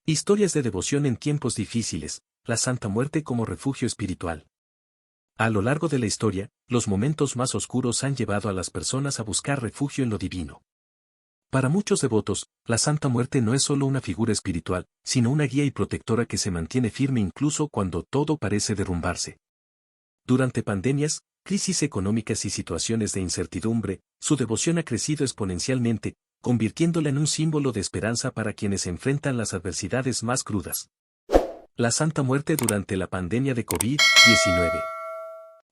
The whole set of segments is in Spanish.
Historias de devoción en tiempos difíciles, la Santa Muerte como refugio espiritual. A lo largo de la historia, los momentos más oscuros han llevado a las personas a buscar refugio en lo divino. Para muchos devotos, la Santa Muerte no es solo una figura espiritual, sino una guía y protectora que se mantiene firme incluso cuando todo parece derrumbarse. Durante pandemias, crisis económicas y situaciones de incertidumbre, su devoción ha crecido exponencialmente, convirtiéndola en un símbolo de esperanza para quienes enfrentan las adversidades más crudas. La Santa Muerte durante la pandemia de COVID-19.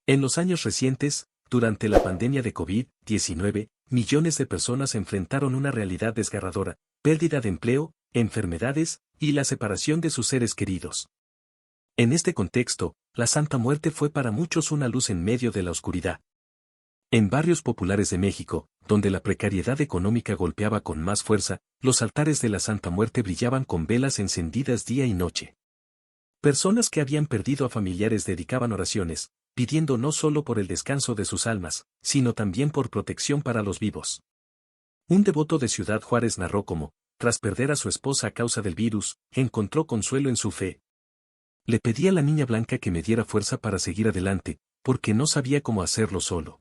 En los años recientes, durante la pandemia de COVID-19, millones de personas enfrentaron una realidad desgarradora, pérdida de empleo, enfermedades, y la separación de sus seres queridos. En este contexto, la Santa Muerte fue para muchos una luz en medio de la oscuridad. En barrios populares de México, donde la precariedad económica golpeaba con más fuerza, los altares de la Santa Muerte brillaban con velas encendidas día y noche. Personas que habían perdido a familiares dedicaban oraciones, pidiendo no solo por el descanso de sus almas, sino también por protección para los vivos. Un devoto de Ciudad Juárez narró cómo, tras perder a su esposa a causa del virus, encontró consuelo en su fe. Le pedí a la Niña Blanca que me diera fuerza para seguir adelante, porque no sabía cómo hacerlo solo.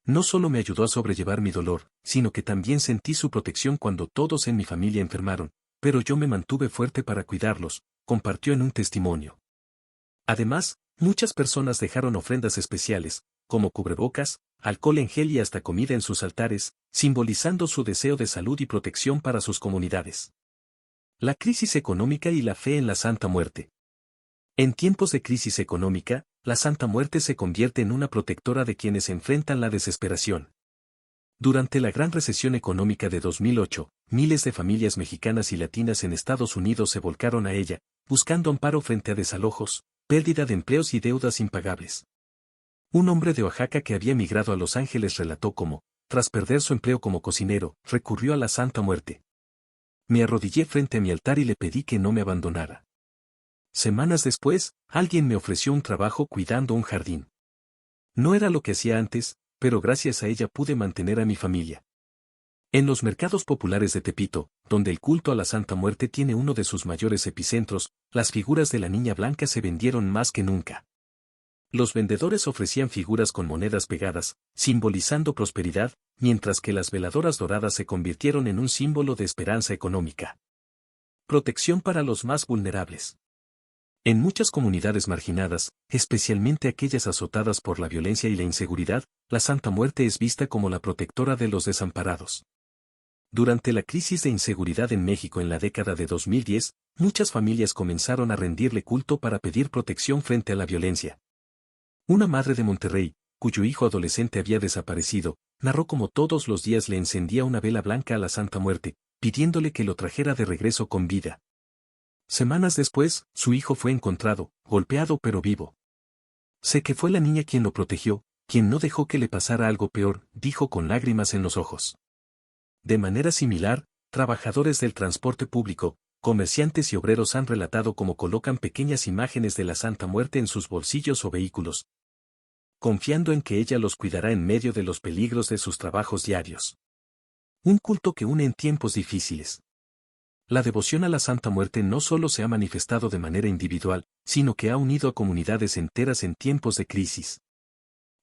No solo me ayudó a sobrellevar mi dolor, sino que también sentí su protección cuando todos en mi familia enfermaron, pero yo me mantuve fuerte para cuidarlos, compartió en un testimonio. Además, muchas personas dejaron ofrendas especiales, como cubrebocas, alcohol en gel y hasta comida en sus altares, simbolizando su deseo de salud y protección para sus comunidades. La crisis económica y la fe en la Santa Muerte. En tiempos de crisis económica, la Santa Muerte se convierte en una protectora de quienes enfrentan la desesperación. Durante la gran recesión económica de 2008, miles de familias mexicanas y latinas en Estados Unidos se volcaron a ella, buscando amparo frente a desalojos, pérdida de empleos y deudas impagables. Un hombre de Oaxaca que había emigrado a Los Ángeles relató cómo, tras perder su empleo como cocinero, recurrió a la Santa Muerte. Me arrodillé frente a mi altar y le pedí que no me abandonara. Semanas después, alguien me ofreció un trabajo cuidando un jardín. No era lo que hacía antes, pero gracias a ella pude mantener a mi familia. En los mercados populares de Tepito, donde el culto a la Santa Muerte tiene uno de sus mayores epicentros, las figuras de la Niña Blanca se vendieron más que nunca. Los vendedores ofrecían figuras con monedas pegadas, simbolizando prosperidad, mientras que las veladoras doradas se convirtieron en un símbolo de esperanza económica. Protección para los más vulnerables. En muchas comunidades marginadas, especialmente aquellas azotadas por la violencia y la inseguridad, la Santa Muerte es vista como la protectora de los desamparados. Durante la crisis de inseguridad en México en la década de 2010, muchas familias comenzaron a rendirle culto para pedir protección frente a la violencia. Una madre de Monterrey, cuyo hijo adolescente había desaparecido, narró cómo todos los días le encendía una vela blanca a la Santa Muerte, pidiéndole que lo trajera de regreso con vida. Semanas después, su hijo fue encontrado, golpeado pero vivo. Sé que fue la niña quien lo protegió, quien no dejó que le pasara algo peor, dijo con lágrimas en los ojos. De manera similar, trabajadores del transporte público, comerciantes y obreros han relatado cómo colocan pequeñas imágenes de la Santa Muerte en sus bolsillos o vehículos, confiando en que ella los cuidará en medio de los peligros de sus trabajos diarios. Un culto que une en tiempos difíciles. La devoción a la Santa Muerte no solo se ha manifestado de manera individual, sino que ha unido a comunidades enteras en tiempos de crisis.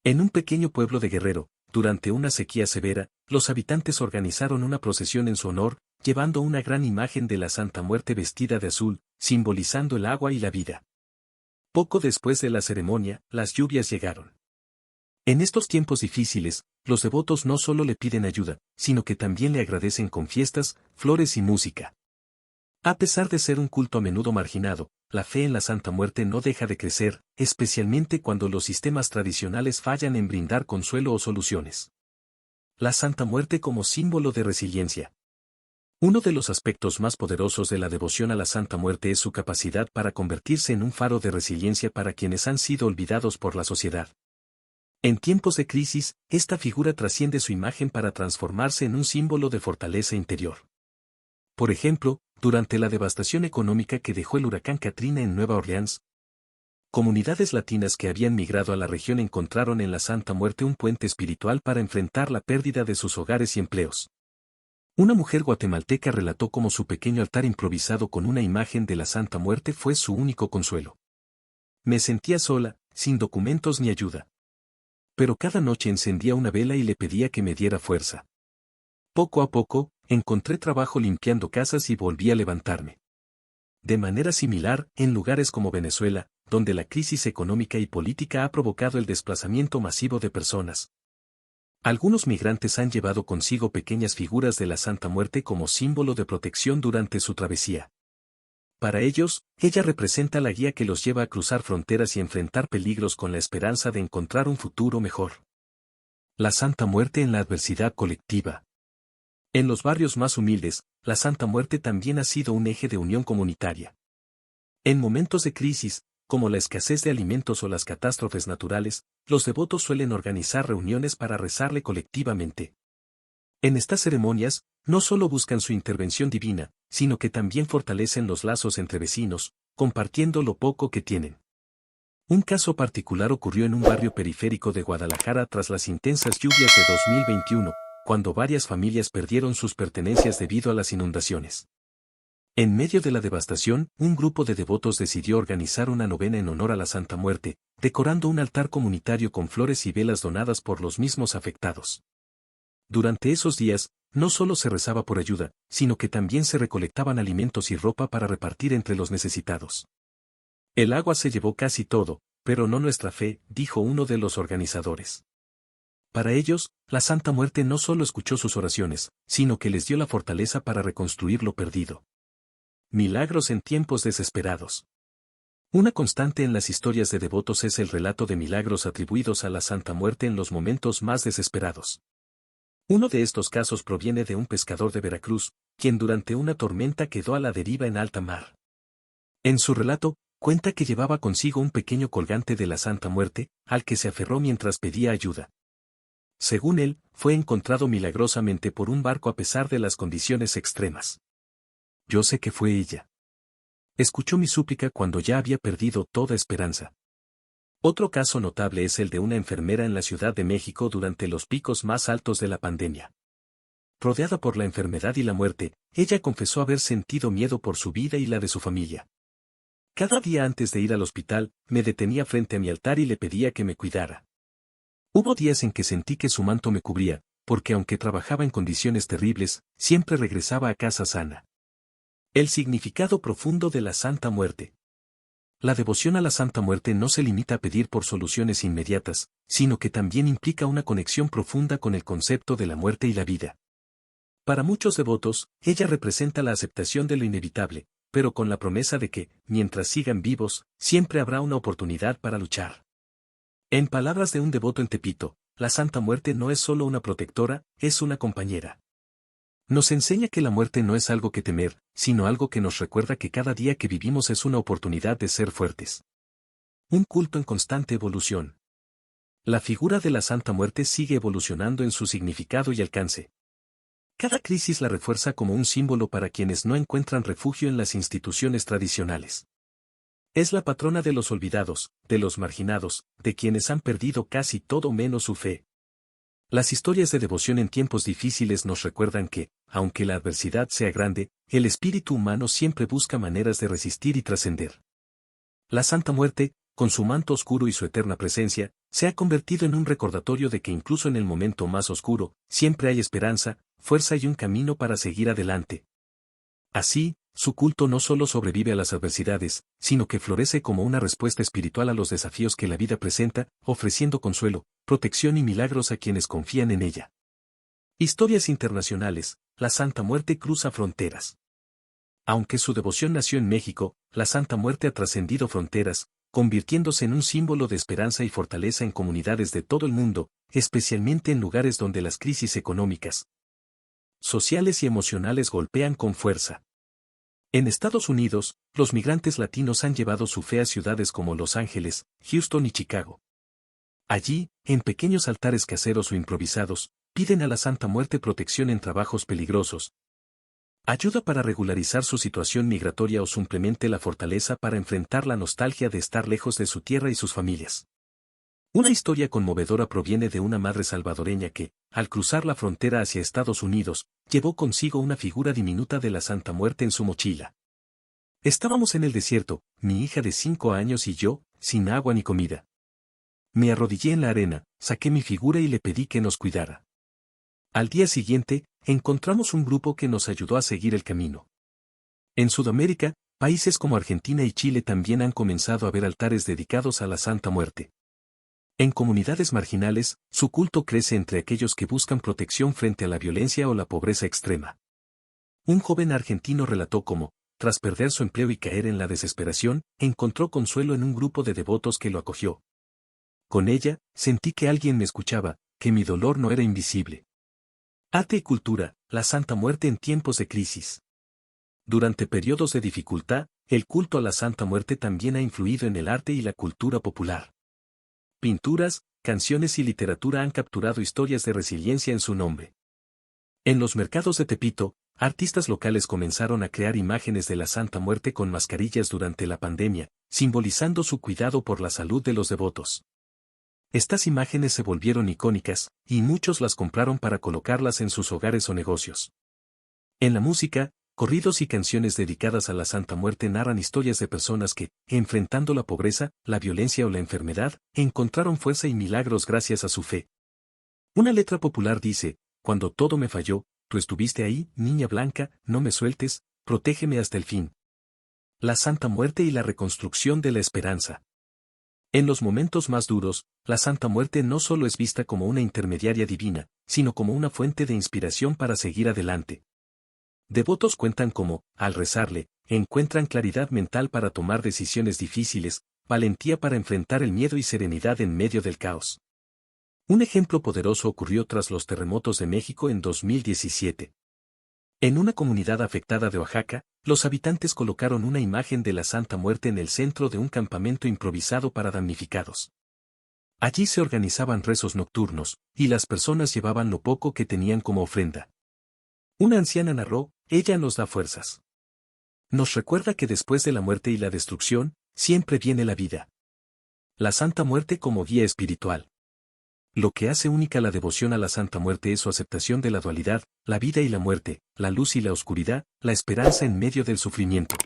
En un pequeño pueblo de Guerrero, durante una sequía severa, los habitantes organizaron una procesión en su honor, llevando una gran imagen de la Santa Muerte vestida de azul, simbolizando el agua y la vida. Poco después de la ceremonia, las lluvias llegaron. En estos tiempos difíciles, los devotos no solo le piden ayuda, sino que también le agradecen con fiestas, flores y música. A pesar de ser un culto a menudo marginado, la fe en la Santa Muerte no deja de crecer, especialmente cuando los sistemas tradicionales fallan en brindar consuelo o soluciones. La Santa Muerte como símbolo de resiliencia. Uno de los aspectos más poderosos de la devoción a la Santa Muerte es su capacidad para convertirse en un faro de resiliencia para quienes han sido olvidados por la sociedad. En tiempos de crisis, esta figura trasciende su imagen para transformarse en un símbolo de fortaleza interior. Por ejemplo, durante la devastación económica que dejó el huracán Katrina en Nueva Orleans, comunidades latinas que habían migrado a la región encontraron en la Santa Muerte un puente espiritual para enfrentar la pérdida de sus hogares y empleos. Una mujer guatemalteca relató cómo su pequeño altar improvisado con una imagen de la Santa Muerte fue su único consuelo. Me sentía sola, sin documentos ni ayuda. Pero cada noche encendía una vela y le pedía que me diera fuerza. Poco a poco, encontré trabajo limpiando casas y volví a levantarme. De manera similar, en lugares como Venezuela, donde la crisis económica y política ha provocado el desplazamiento masivo de personas. Algunos migrantes han llevado consigo pequeñas figuras de la Santa Muerte como símbolo de protección durante su travesía. Para ellos, ella representa la guía que los lleva a cruzar fronteras y enfrentar peligros con la esperanza de encontrar un futuro mejor. La Santa Muerte en la adversidad colectiva. En los barrios más humildes, la Santa Muerte también ha sido un eje de unión comunitaria. En momentos de crisis, como la escasez de alimentos o las catástrofes naturales, los devotos suelen organizar reuniones para rezarle colectivamente. En estas ceremonias, no solo buscan su intervención divina, sino que también fortalecen los lazos entre vecinos, compartiendo lo poco que tienen. Un caso particular ocurrió en un barrio periférico de Guadalajara tras las intensas lluvias de 2021, cuando varias familias perdieron sus pertenencias debido a las inundaciones. En medio de la devastación, un grupo de devotos decidió organizar una novena en honor a la Santa Muerte, decorando un altar comunitario con flores y velas donadas por los mismos afectados. Durante esos días, no solo se rezaba por ayuda, sino que también se recolectaban alimentos y ropa para repartir entre los necesitados. El agua se llevó casi todo, pero no nuestra fe, dijo uno de los organizadores. Para ellos, la Santa Muerte no solo escuchó sus oraciones, sino que les dio la fortaleza para reconstruir lo perdido. Milagros en tiempos desesperados. Una constante en las historias de devotos es el relato de milagros atribuidos a la Santa Muerte en los momentos más desesperados. Uno de estos casos proviene de un pescador de Veracruz, quien durante una tormenta quedó a la deriva en alta mar. En su relato, cuenta que llevaba consigo un pequeño colgante de la Santa Muerte, al que se aferró mientras pedía ayuda. Según él, fue encontrado milagrosamente por un barco a pesar de las condiciones extremas. Yo sé que fue ella. Escuchó mi súplica cuando ya había perdido toda esperanza. Otro caso notable es el de una enfermera en la Ciudad de México durante los picos más altos de la pandemia. Rodeada por la enfermedad y la muerte, ella confesó haber sentido miedo por su vida y la de su familia. Cada día antes de ir al hospital, me detenía frente a mi altar y le pedía que me cuidara. Hubo días en que sentí que su manto me cubría, porque aunque trabajaba en condiciones terribles, siempre regresaba a casa sana. El significado profundo de la Santa Muerte. La devoción a la Santa Muerte no se limita a pedir por soluciones inmediatas, sino que también implica una conexión profunda con el concepto de la muerte y la vida. Para muchos devotos, ella representa la aceptación de lo inevitable, pero con la promesa de que, mientras sigan vivos, siempre habrá una oportunidad para luchar. En palabras de un devoto en Tepito, la Santa Muerte no es solo una protectora, es una compañera. Nos enseña que la muerte no es algo que temer, sino algo que nos recuerda que cada día que vivimos es una oportunidad de ser fuertes. Un culto en constante evolución. La figura de la Santa Muerte sigue evolucionando en su significado y alcance. Cada crisis la refuerza como un símbolo para quienes no encuentran refugio en las instituciones tradicionales. Es la patrona de los olvidados, de los marginados, de quienes han perdido casi todo menos su fe. Las historias de devoción en tiempos difíciles nos recuerdan que, aunque la adversidad sea grande, el espíritu humano siempre busca maneras de resistir y trascender. La Santa Muerte, con su manto oscuro y su eterna presencia, se ha convertido en un recordatorio de que incluso en el momento más oscuro, siempre hay esperanza, fuerza y un camino para seguir adelante. Así, su culto no solo sobrevive a las adversidades, sino que florece como una respuesta espiritual a los desafíos que la vida presenta, ofreciendo consuelo, protección y milagros a quienes confían en ella. Historias internacionales, la Santa Muerte cruza fronteras. Aunque su devoción nació en México, la Santa Muerte ha trascendido fronteras, convirtiéndose en un símbolo de esperanza y fortaleza en comunidades de todo el mundo, especialmente en lugares donde las crisis económicas, sociales y emocionales golpean con fuerza. En Estados Unidos, los migrantes latinos han llevado su fe a ciudades como Los Ángeles, Houston y Chicago. Allí, en pequeños altares caseros o improvisados, piden a la Santa Muerte protección en trabajos peligrosos, ayuda para regularizar su situación migratoria o simplemente la fortaleza para enfrentar la nostalgia de estar lejos de su tierra y sus familias. Una historia conmovedora proviene de una madre salvadoreña que, al cruzar la frontera hacia Estados Unidos, llevó consigo una figura diminuta de la Santa Muerte en su mochila. Estábamos en el desierto, mi hija de 5 años y yo, sin agua ni comida. Me arrodillé en la arena, saqué mi figura y le pedí que nos cuidara. Al día siguiente, encontramos un grupo que nos ayudó a seguir el camino. En Sudamérica, países como Argentina y Chile también han comenzado a ver altares dedicados a la Santa Muerte. En comunidades marginales, su culto crece entre aquellos que buscan protección frente a la violencia o la pobreza extrema. Un joven argentino relató cómo, tras perder su empleo y caer en la desesperación, encontró consuelo en un grupo de devotos que lo acogió. Con ella, sentí que alguien me escuchaba, que mi dolor no era invisible. Arte y cultura, la Santa Muerte en tiempos de crisis. Durante periodos de dificultad, el culto a la Santa Muerte también ha influido en el arte y la cultura popular. Pinturas, canciones y literatura han capturado historias de resiliencia en su nombre. En los mercados de Tepito, artistas locales comenzaron a crear imágenes de la Santa Muerte con mascarillas durante la pandemia, simbolizando su cuidado por la salud de los devotos. Estas imágenes se volvieron icónicas, y muchos las compraron para colocarlas en sus hogares o negocios. En la música, corridos y canciones dedicadas a la Santa Muerte narran historias de personas que, enfrentando la pobreza, la violencia o la enfermedad, encontraron fuerza y milagros gracias a su fe. Una letra popular dice: cuando todo me falló, tú estuviste ahí, niña blanca, no me sueltes, protégeme hasta el fin. La Santa Muerte y la reconstrucción de la esperanza. En los momentos más duros, la Santa Muerte no solo es vista como una intermediaria divina, sino como una fuente de inspiración para seguir adelante. Devotos cuentan cómo, al rezarle, encuentran claridad mental para tomar decisiones difíciles, valentía para enfrentar el miedo y serenidad en medio del caos. Un ejemplo poderoso ocurrió tras los terremotos de México en 2017. En una comunidad afectada de Oaxaca, los habitantes colocaron una imagen de la Santa Muerte en el centro de un campamento improvisado para damnificados. Allí se organizaban rezos nocturnos, y las personas llevaban lo poco que tenían como ofrenda. Una anciana narró: ella nos da fuerzas. Nos recuerda que después de la muerte y la destrucción, siempre viene la vida. La Santa Muerte como guía espiritual. Lo que hace única la devoción a la Santa Muerte es su aceptación de la dualidad, la vida y la muerte, la luz y la oscuridad, la esperanza en medio del sufrimiento.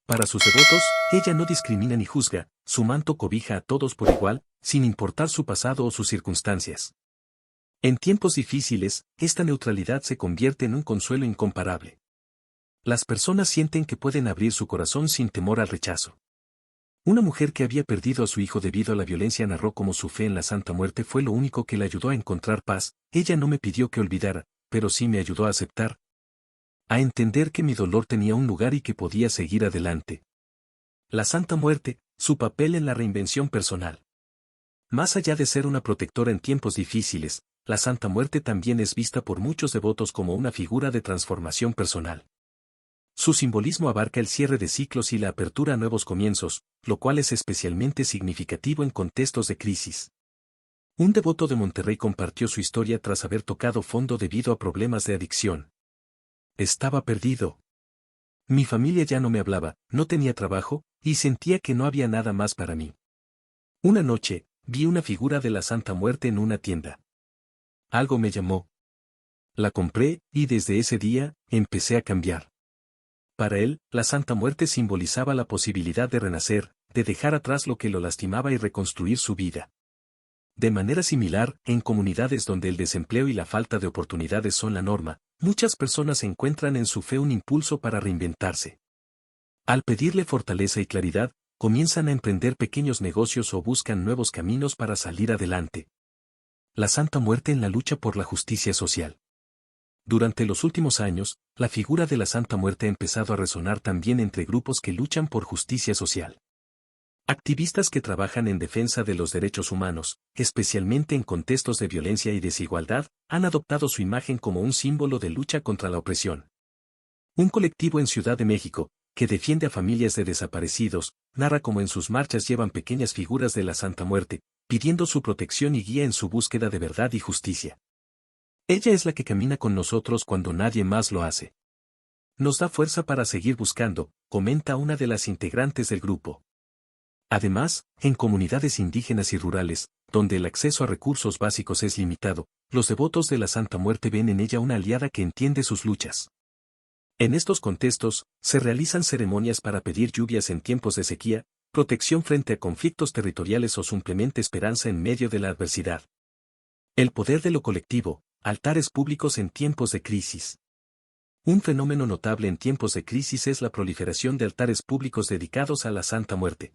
Para sus devotos, ella no discrimina ni juzga, su manto cobija a todos por igual, sin importar su pasado o sus circunstancias. En tiempos difíciles, esta neutralidad se convierte en un consuelo incomparable. Las personas sienten que pueden abrir su corazón sin temor al rechazo. Una mujer que había perdido a su hijo debido a la violencia narró cómo su fe en la Santa Muerte fue lo único que le ayudó a encontrar paz. Ella no me pidió que olvidara, pero sí me ayudó a aceptar, a entender que mi dolor tenía un lugar y que podía seguir adelante. La Santa Muerte, su papel en la reinvención personal. Más allá de ser una protectora en tiempos difíciles, la Santa Muerte también es vista por muchos devotos como una figura de transformación personal. Su simbolismo abarca el cierre de ciclos y la apertura a nuevos comienzos, lo cual es especialmente significativo en contextos de crisis. Un devoto de Monterrey compartió su historia tras haber tocado fondo debido a problemas de adicción. Estaba perdido. Mi familia ya no me hablaba, no tenía trabajo, y sentía que no había nada más para mí. Una noche, vi una figura de la Santa Muerte en una tienda. Algo me llamó. La compré, y desde ese día, empecé a cambiar. Para él, la Santa Muerte simbolizaba la posibilidad de renacer, de dejar atrás lo que lo lastimaba y reconstruir su vida. De manera similar, en comunidades donde el desempleo y la falta de oportunidades son la norma, muchas personas encuentran en su fe un impulso para reinventarse. Al pedirle fortaleza y claridad, comienzan a emprender pequeños negocios o buscan nuevos caminos para salir adelante. La Santa Muerte en la lucha por la justicia social. Durante los últimos años, la figura de la Santa Muerte ha empezado a resonar también entre grupos que luchan por justicia social. Activistas que trabajan en defensa de los derechos humanos, especialmente en contextos de violencia y desigualdad, han adoptado su imagen como un símbolo de lucha contra la opresión. Un colectivo en Ciudad de México, que defiende a familias de desaparecidos, narra cómo en sus marchas llevan pequeñas figuras de la Santa Muerte, pidiendo su protección y guía en su búsqueda de verdad y justicia. Ella es la que camina con nosotros cuando nadie más lo hace. Nos da fuerza para seguir buscando, comenta una de las integrantes del grupo. Además, en comunidades indígenas y rurales, donde el acceso a recursos básicos es limitado, los devotos de la Santa Muerte ven en ella una aliada que entiende sus luchas. En estos contextos, se realizan ceremonias para pedir lluvias en tiempos de sequía, protección frente a conflictos territoriales o simplemente esperanza en medio de la adversidad. El poder de lo colectivo, altares públicos en tiempos de crisis. Un fenómeno notable en tiempos de crisis es la proliferación de altares públicos dedicados a la Santa Muerte.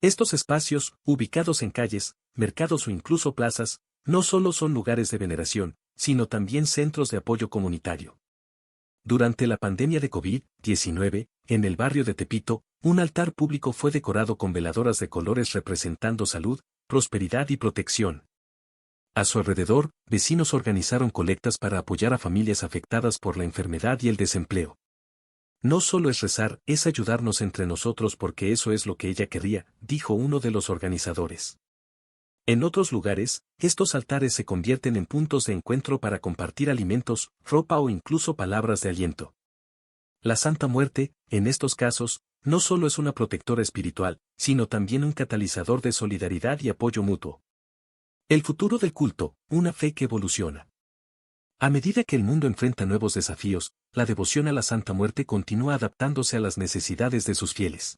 Estos espacios, ubicados en calles, mercados o incluso plazas, no solo son lugares de veneración, sino también centros de apoyo comunitario. Durante la pandemia de COVID-19, en el barrio de Tepito, un altar público fue decorado con veladoras de colores representando salud, prosperidad y protección. A su alrededor, vecinos organizaron colectas para apoyar a familias afectadas por la enfermedad y el desempleo. No solo es rezar, es ayudarnos entre nosotros porque eso es lo que ella querría, dijo uno de los organizadores. En otros lugares, estos altares se convierten en puntos de encuentro para compartir alimentos, ropa o incluso palabras de aliento. La Santa Muerte, en estos casos, no solo es una protectora espiritual, sino también un catalizador de solidaridad y apoyo mutuo. El futuro del culto, una fe que evoluciona. A medida que el mundo enfrenta nuevos desafíos, la devoción a la Santa Muerte continúa adaptándose a las necesidades de sus fieles.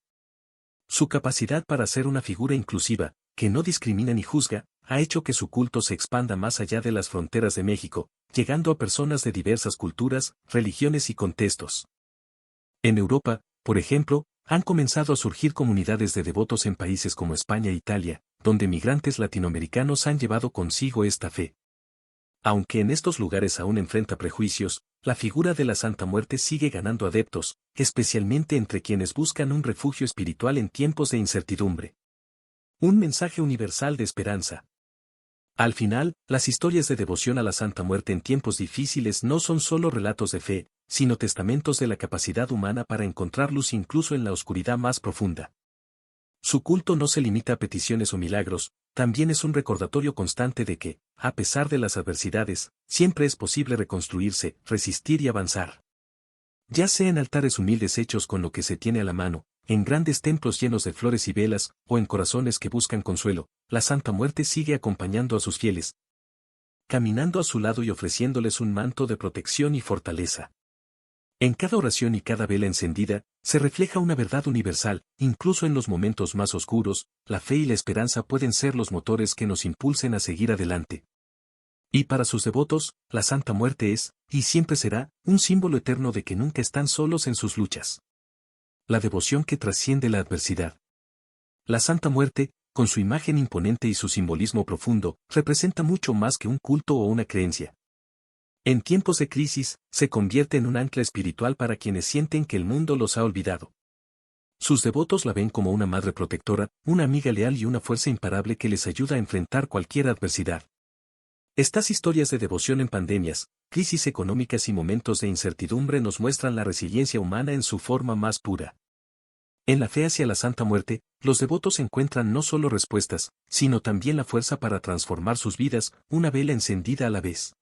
Su capacidad para ser una figura inclusiva, que no discrimina ni juzga, ha hecho que su culto se expanda más allá de las fronteras de México, llegando a personas de diversas culturas, religiones y contextos. En Europa, por ejemplo, han comenzado a surgir comunidades de devotos en países como España e Italia, donde migrantes latinoamericanos han llevado consigo esta fe. Aunque en estos lugares aún enfrenta prejuicios, la figura de la Santa Muerte sigue ganando adeptos, especialmente entre quienes buscan un refugio espiritual en tiempos de incertidumbre. Un mensaje universal de esperanza. Al final, las historias de devoción a la Santa Muerte en tiempos difíciles no son solo relatos de fe, sino testamentos de la capacidad humana para encontrar luz incluso en la oscuridad más profunda. Su culto no se limita a peticiones o milagros, también es un recordatorio constante de que, a pesar de las adversidades, siempre es posible reconstruirse, resistir y avanzar. Ya sea en altares humildes hechos con lo que se tiene a la mano, en grandes templos llenos de flores y velas, o en corazones que buscan consuelo, la Santa Muerte sigue acompañando a sus fieles, caminando a su lado y ofreciéndoles un manto de protección y fortaleza. En cada oración y cada vela encendida, se refleja una verdad universal, incluso en los momentos más oscuros, la fe y la esperanza pueden ser los motores que nos impulsen a seguir adelante. Y para sus devotos, la Santa Muerte es, y siempre será, un símbolo eterno de que nunca están solos en sus luchas. La devoción que trasciende la adversidad. La Santa Muerte, con su imagen imponente y su simbolismo profundo, representa mucho más que un culto o una creencia. En tiempos de crisis, se convierte en un ancla espiritual para quienes sienten que el mundo los ha olvidado. Sus devotos la ven como una madre protectora, una amiga leal y una fuerza imparable que les ayuda a enfrentar cualquier adversidad. Estas historias de devoción en pandemias, crisis económicas y momentos de incertidumbre nos muestran la resiliencia humana en su forma más pura. En la fe hacia la Santa Muerte, los devotos encuentran no solo respuestas, sino también la fuerza para transformar sus vidas, una vela encendida a la vez.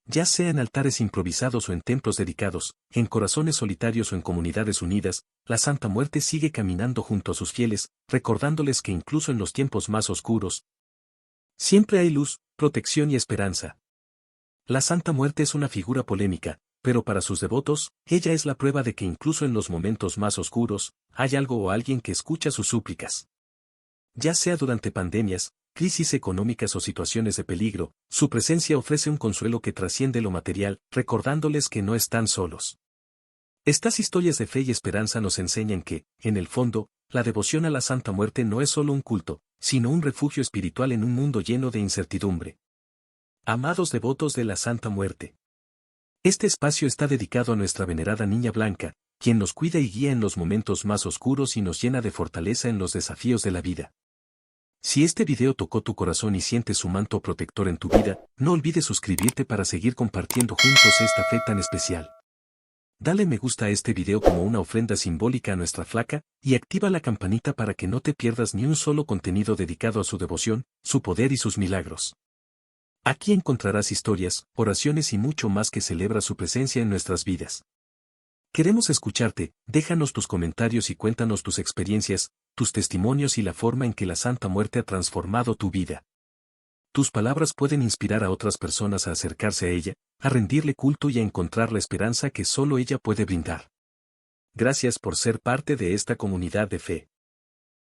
Ya sea en altares improvisados o en templos dedicados, en corazones solitarios o en comunidades unidas, la Santa Muerte sigue caminando junto a sus fieles, recordándoles que incluso en los tiempos más oscuros, siempre hay luz, protección y esperanza. La Santa Muerte es una figura polémica, pero para sus devotos, ella es la prueba de que incluso en los momentos más oscuros, hay algo o alguien que escucha sus súplicas. Ya sea durante pandemias, crisis económicas o situaciones de peligro, su presencia ofrece un consuelo que trasciende lo material, recordándoles que no están solos. Estas historias de fe y esperanza nos enseñan que, en el fondo, la devoción a la Santa Muerte no es solo un culto, sino un refugio espiritual en un mundo lleno de incertidumbre. Amados devotos de la Santa Muerte. Este espacio está dedicado a nuestra venerada Niña Blanca, quien nos cuida y guía en los momentos más oscuros y nos llena de fortaleza en los desafíos de la vida. Si este video tocó tu corazón y sientes su manto protector en tu vida, no olvides suscribirte para seguir compartiendo juntos esta fe tan especial. Dale me gusta a este video como una ofrenda simbólica a nuestra flaca, y activa la campanita para que no te pierdas ni un solo contenido dedicado a su devoción, su poder y sus milagros. Aquí encontrarás historias, oraciones y mucho más que celebra su presencia en nuestras vidas. Queremos escucharte, déjanos tus comentarios y cuéntanos tus experiencias, tus testimonios y la forma en que la Santa Muerte ha transformado tu vida. Tus palabras pueden inspirar a otras personas a acercarse a ella, a rendirle culto y a encontrar la esperanza que solo ella puede brindar. Gracias por ser parte de esta comunidad de fe.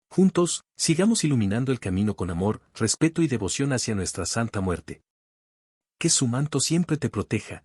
Juntos, sigamos iluminando el camino con amor, respeto y devoción hacia nuestra Santa Muerte. Que su manto siempre te proteja,